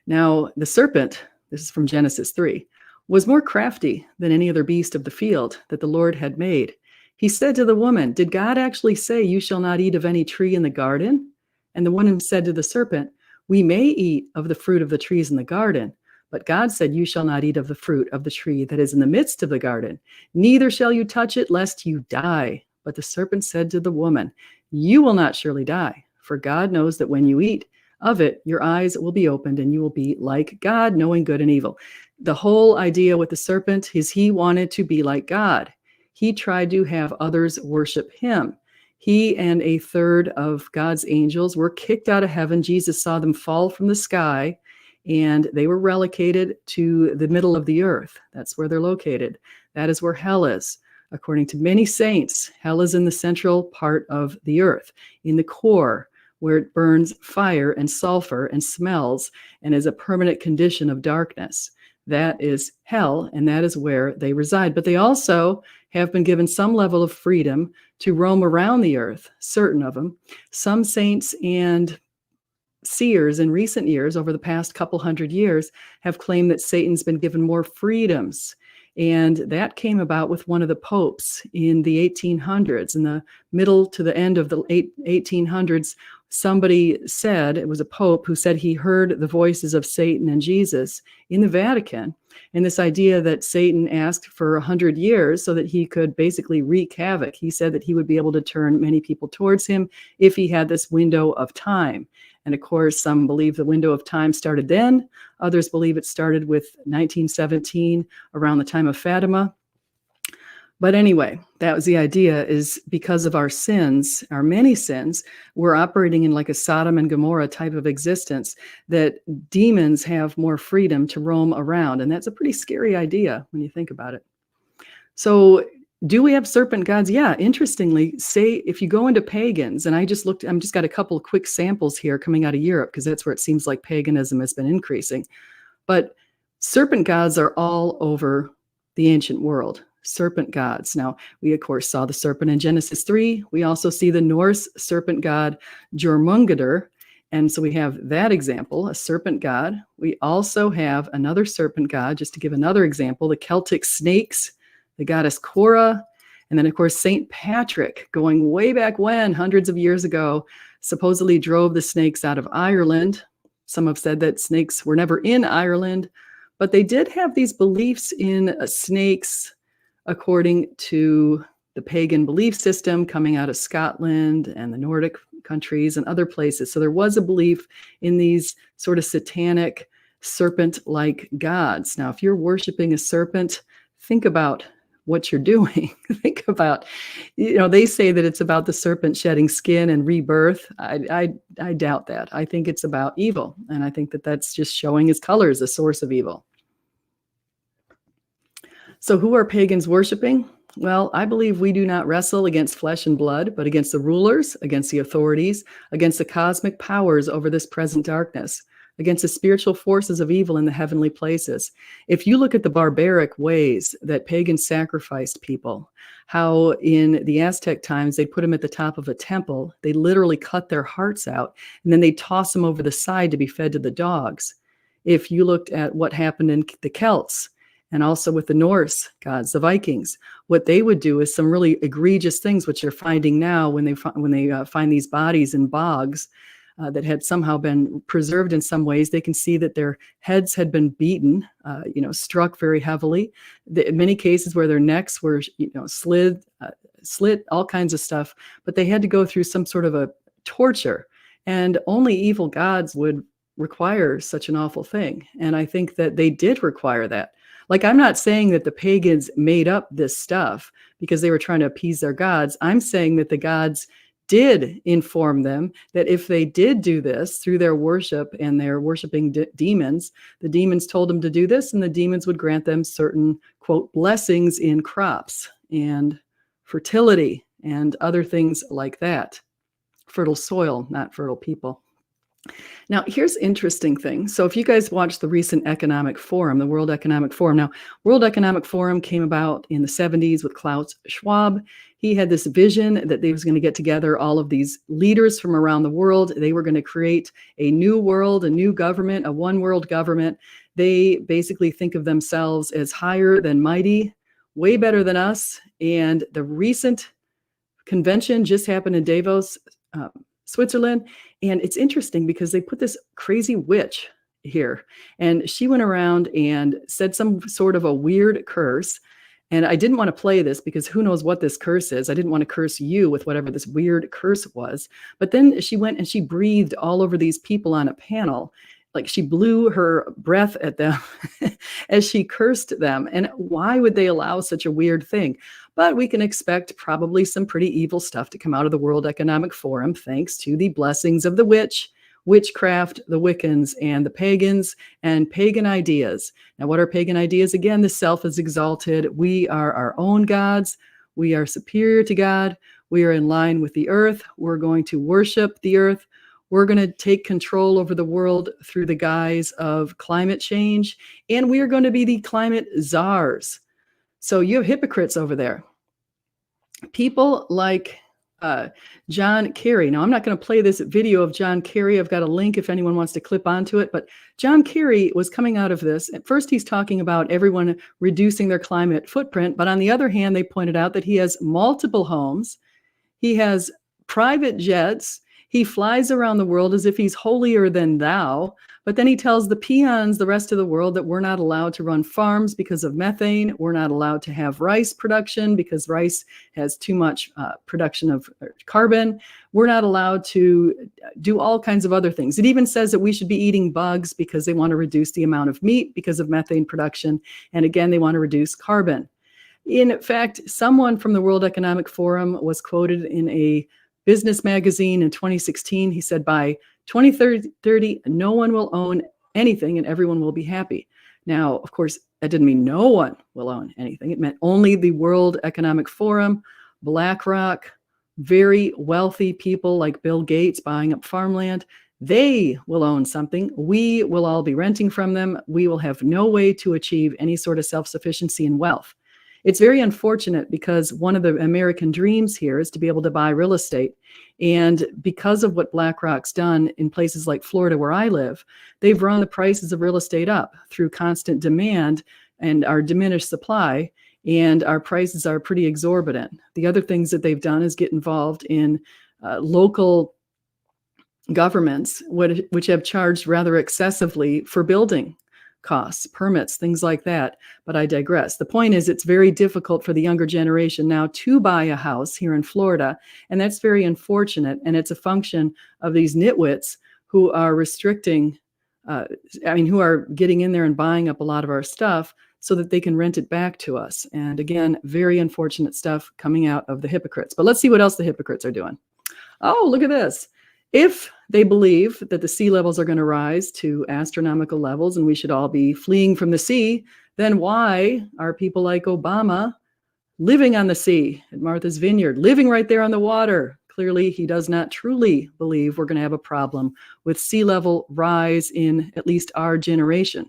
Now, the serpent, this is from Genesis 3, was more crafty than any other beast of the field that the Lord had made. He said to the woman, did God actually say you shall not eat of any tree in the garden? And the woman said to the serpent, We may eat of the fruit of the trees in the garden, but God said, you shall not eat of the fruit of the tree that is in the midst of the garden, neither shall you touch it, lest you die. But the serpent said to the woman, you will not surely die, for God knows that when you eat of it, your eyes will be opened and you will be like God, knowing good and evil. The whole idea with the serpent is he wanted to be like God. He tried to have others worship him. He and a third of God's angels were kicked out of heaven. Jesus saw them fall from the sky, and they were relocated to the middle of the earth. That's where they're located. That is where hell is. According to many saints, hell is in the central part of the earth, in the core, where it burns fire and sulfur and smells and is a permanent condition of darkness. That is hell, and that is where they reside. But they also have been given some level of freedom to roam around the earth, certain of them. Some saints and seers in recent years, over the past couple hundred years, have claimed that Satan's been given more freedoms. And that came about with one of the popes in the 1800s. In the middle to the end of the 1800s, somebody said, it was a pope who said he heard the voices of Satan and Jesus in the Vatican. And this idea that Satan asked for 100 years so that he could basically wreak havoc. He said that he would be able to turn many people towards him if he had this window of time. And of course, some believe the window of time started then. Others believe it started with 1917, around the time of Fatima. But anyway, that was the idea, is because of our sins, our many sins, we're operating in like a Sodom and Gomorrah type of existence, that demons have more freedom to roam around. And that's a pretty scary idea when you think about it. So do we have serpent gods? Yeah, interestingly, say if you go into pagans, and I'm just got a couple of quick samples here coming out of Europe, because that's where it seems like paganism has been increasing. But serpent gods are all over the ancient world. Serpent gods. Now, we of course saw the serpent in Genesis 3. We also see the Norse serpent god Jormungandr. And so we have that example, a serpent god. We also have another serpent god, just to give another example, the Celtic snakes, the goddess Cora, and then of course Saint Patrick, going way back when, hundreds of years ago, supposedly drove the snakes out of Ireland. Some have said that snakes were never in Ireland, but they did have these beliefs in snakes according to the pagan belief system coming out of Scotland and the Nordic countries and other places. So there was a belief in these sort of satanic serpent-like gods. Now, if you're worshiping a serpent, think about what you're doing. Think about, they say that it's about the serpent shedding skin and rebirth. I doubt that. I think it's about evil. And I think that that's just showing his colors, the source of evil. So who are pagans worshiping? Well, I believe we do not wrestle against flesh and blood, but against the rulers, against the authorities, against the cosmic powers over this present darkness, against the spiritual forces of evil in the heavenly places. If you look at the barbaric ways that pagans sacrificed people, how in the Aztec times they put them at the top of a temple, they literally cut their hearts out, and then they toss them over the side to be fed to the dogs. If you looked at what happened in the Celts, and also with the Norse gods, the Vikings, what they would do is some really egregious things, which you're finding now when they find these bodies in bogs that had somehow been preserved in some ways. They can see that their heads had been beaten, struck very heavily. In many cases where their necks were, slit, all kinds of stuff. But they had to go through some sort of a torture, and only evil gods would require such an awful thing. And I think that they did require that. Like, I'm not saying that the pagans made up this stuff because they were trying to appease their gods. I'm saying that the gods did inform them that if they did do this through their worship and their worshiping demons, the demons told them to do this, and the demons would grant them certain, quote, blessings in crops and fertility and other things like that. Fertile soil, not fertile people. Now, here's an interesting thing. So if you guys watched the recent economic forum, the World Economic Forum. Now, World Economic Forum came about in the 70s with Klaus Schwab. He had this vision that they was going to get together all of these leaders from around the world. They were going to create a new world, a new government, a one world government. They basically think of themselves as higher than mighty, way better than us. And the recent convention just happened in Davos, Switzerland. And it's interesting because they put this crazy witch here, and she went around and said some sort of a weird curse. And I didn't want to play this because who knows what this curse is. I didn't want to curse you with whatever this weird curse was. But then she went and she breathed all over these people on a panel. Like she blew her breath at them as she cursed them. And why would they allow such a weird thing? But we can expect probably some pretty evil stuff to come out of the World Economic Forum, thanks to the blessings of the witch, witchcraft, the Wiccans, and the pagans, and pagan ideas. Now, what are pagan ideas? Again, the self is exalted. We are our own gods. We are superior to God. We are in line with the earth. We're going to worship the earth. We're going to take control over the world through the guise of climate change, and we are going to be the climate czars. So you have hypocrites over there. People like John Kerry. Now, I'm not going to play this video of John Kerry. I've got a link if anyone wants to clip onto it. But John Kerry was coming out of this. At first, he's talking about everyone reducing their climate footprint. But on the other hand, they pointed out that he has multiple homes. He has private jets. He flies around the world as if he's holier than thou. But then he tells the peons, the rest of the world, that we're not allowed to run farms because of methane. We're not allowed to have rice production because rice has too much production of carbon. We're not allowed to do all kinds of other things. It even says that we should be eating bugs because they want to reduce the amount of meat because of methane production. And again, they want to reduce carbon. In fact, someone from the World Economic Forum was quoted in a business magazine in 2016. He said, by 2030, no one will own anything and everyone will be happy. Now, of course, that didn't mean no one will own anything. It meant only the World Economic Forum, BlackRock, very wealthy people like Bill Gates buying up farmland. They will own something. We will all be renting from them. We will have no way to achieve any sort of self-sufficiency and wealth. It's very unfortunate because one of the American dreams here is to be able to buy real estate. And because of what BlackRock's done in places like Florida, where I live, they've run the prices of real estate up through constant demand and our diminished supply. And our prices are pretty exorbitant. The other things that they've done is get involved in local governments, which have charged rather excessively for building costs, permits, things like that. But I digress. The point is, it's very difficult for the younger generation now to buy a house here in Florida. And that's very unfortunate. And it's a function of these nitwits who are restricting, who are getting in there and buying up a lot of our stuff so that they can rent it back to us. And again, very unfortunate stuff coming out of the hypocrites. But let's see what else the hypocrites are doing. Oh, look at this. If they believe that the sea levels are going to rise to astronomical levels and we should all be fleeing from the sea, then why are people like Obama living on the sea at Martha's Vineyard, living right there on the water? Clearly, he does not truly believe we're going to have a problem with sea level rise in at least our generation.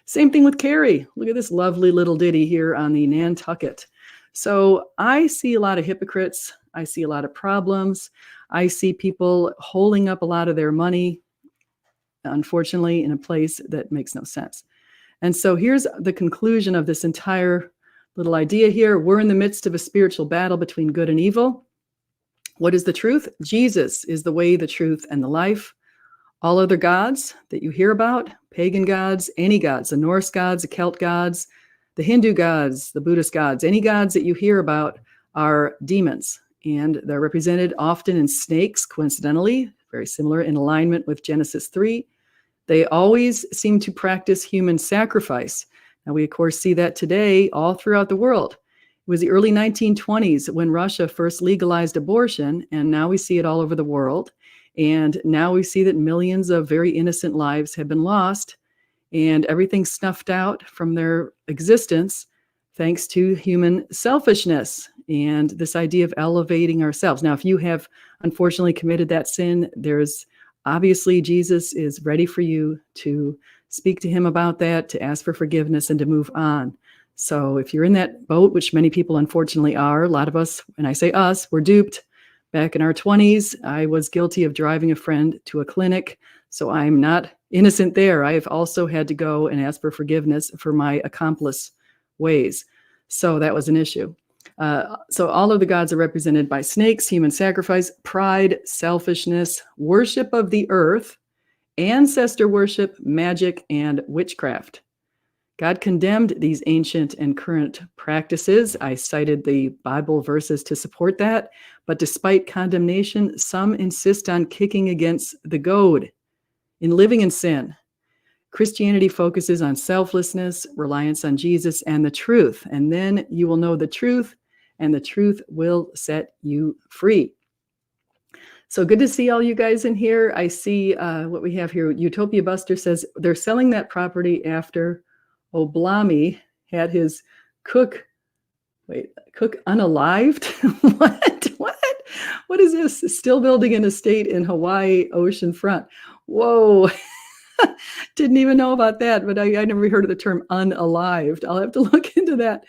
Same thing with Kerry. Look at this lovely little ditty here on the Nantucket. So I see a lot of hypocrites. I see a lot of problems. I see people holding up a lot of their money, unfortunately, in a place that makes no sense. And so here's the conclusion of this entire little idea here. We're in the midst of a spiritual battle between good and evil. What is the truth? Jesus is the way, the truth, and the life. All other gods that you hear about, pagan gods, any gods, the Norse gods, the Celt gods, the Hindu gods, the Buddhist gods, any gods that you hear about are demons. And they're represented often in snakes, coincidentally, very similar in alignment with Genesis 3. They always seem to practice human sacrifice. Now, we, of course, see that today all throughout the world. It was the early 1920s when Russia first legalized abortion, and now we see it all over the world. And now we see that millions of very innocent lives have been lost and everything snuffed out from their existence thanks to human selfishness and this idea of elevating ourselves. Now, if you have unfortunately committed that sin, there's obviously Jesus is ready for you to speak to him about that, to ask for forgiveness and to move on. So if you're in that boat, which many people unfortunately are, a lot of us, and I say us, were duped. Back in our 20s, I was guilty of driving a friend to a clinic. So I'm not innocent there. I have also had to go and ask for forgiveness for my accomplice ways. So that was an issue. So all of the gods are represented by snakes, human sacrifice, pride, selfishness, worship of the earth, ancestor worship, magic, and witchcraft. God condemned these ancient and current practices. I cited the Bible verses to support that. But despite condemnation, some insist on kicking against the goad in living in sin. Christianity focuses on selflessness, reliance on Jesus, and the truth. And then you will know the truth, and the truth will set you free. So good to see all you guys in here. I see what we have here. Utopia Buster says they're selling that property after Oblami had his cook unalived? What is this? Still building an estate in Hawaii oceanfront. Whoa. Didn't even know about that, but I never heard of the term unalived. I'll have to look into that.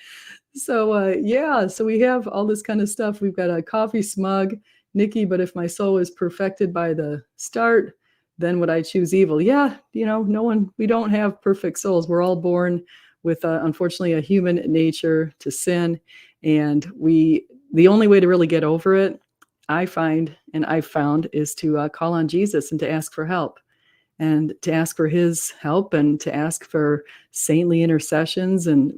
So yeah, so we have all this kind of stuff. We've got a coffee smug, Nikki, but if my soul is perfected by the start, then would I choose evil? Yeah, we don't have perfect souls. We're all born with, unfortunately, a human nature to sin. And the only way to really get over it, I've found, is to call on Jesus and to ask for help. And to ask for his help and to ask for saintly intercessions and,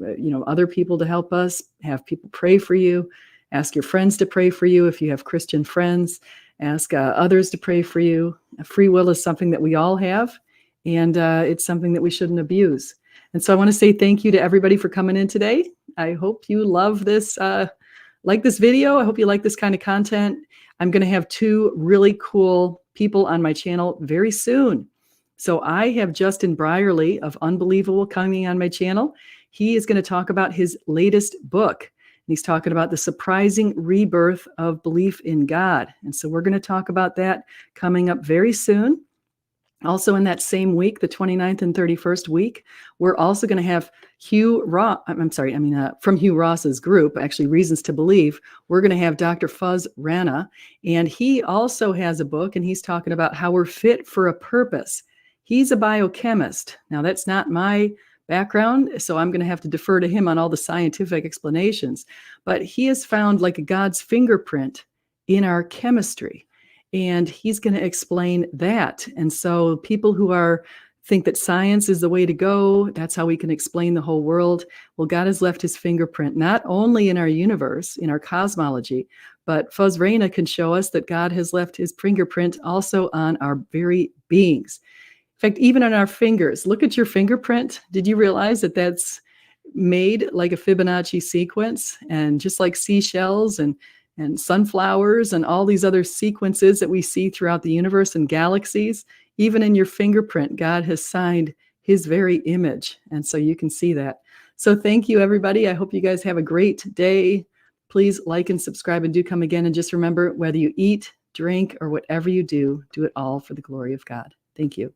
other people to help us, have people pray for you, ask your friends to pray for you if you have Christian friends, ask others to pray for you. Free will is something that we all have, and it's something that we shouldn't abuse. And so I want to say thank you to everybody for coming in today. I hope you love this, like this video. I hope you like this kind of content. I'm going to have 2 really cool people on my channel very soon. So I have Justin Brierly of Unbelievable coming on my channel. He is going to talk about his latest book. And he's talking about the surprising rebirth of belief in God. And so we're going to talk about that coming up very soon. Also in that same week, the 29th and 31st week, we're also going to have from Hugh Ross's group, actually Reasons to Believe, we're going to have Dr. Fuzz Rana. And he also has a book, and he's talking about how we're fit for a purpose. He's a biochemist. Now, that's not my background, so I'm going to have to defer to him on all the scientific explanations. But he has found like God's fingerprint in our chemistry, and he's going to explain that. And so people who think that science is the way to go, that's how we can explain the whole world. Well, God has left his fingerprint not only in our universe, in our cosmology, but Fuzz Rana can show us that God has left his fingerprint also on our very beings. In fact, even on our fingers, look at your fingerprint. Did you realize that that's made like a Fibonacci sequence? And just like seashells and sunflowers and all these other sequences that we see throughout the universe and galaxies, even in your fingerprint, God has signed his very image. And so you can see that. So thank you, everybody. I hope you guys have a great day. Please like and subscribe and do come again. And just remember, whether you eat, drink, or whatever you do it all for the glory of God. Thank you.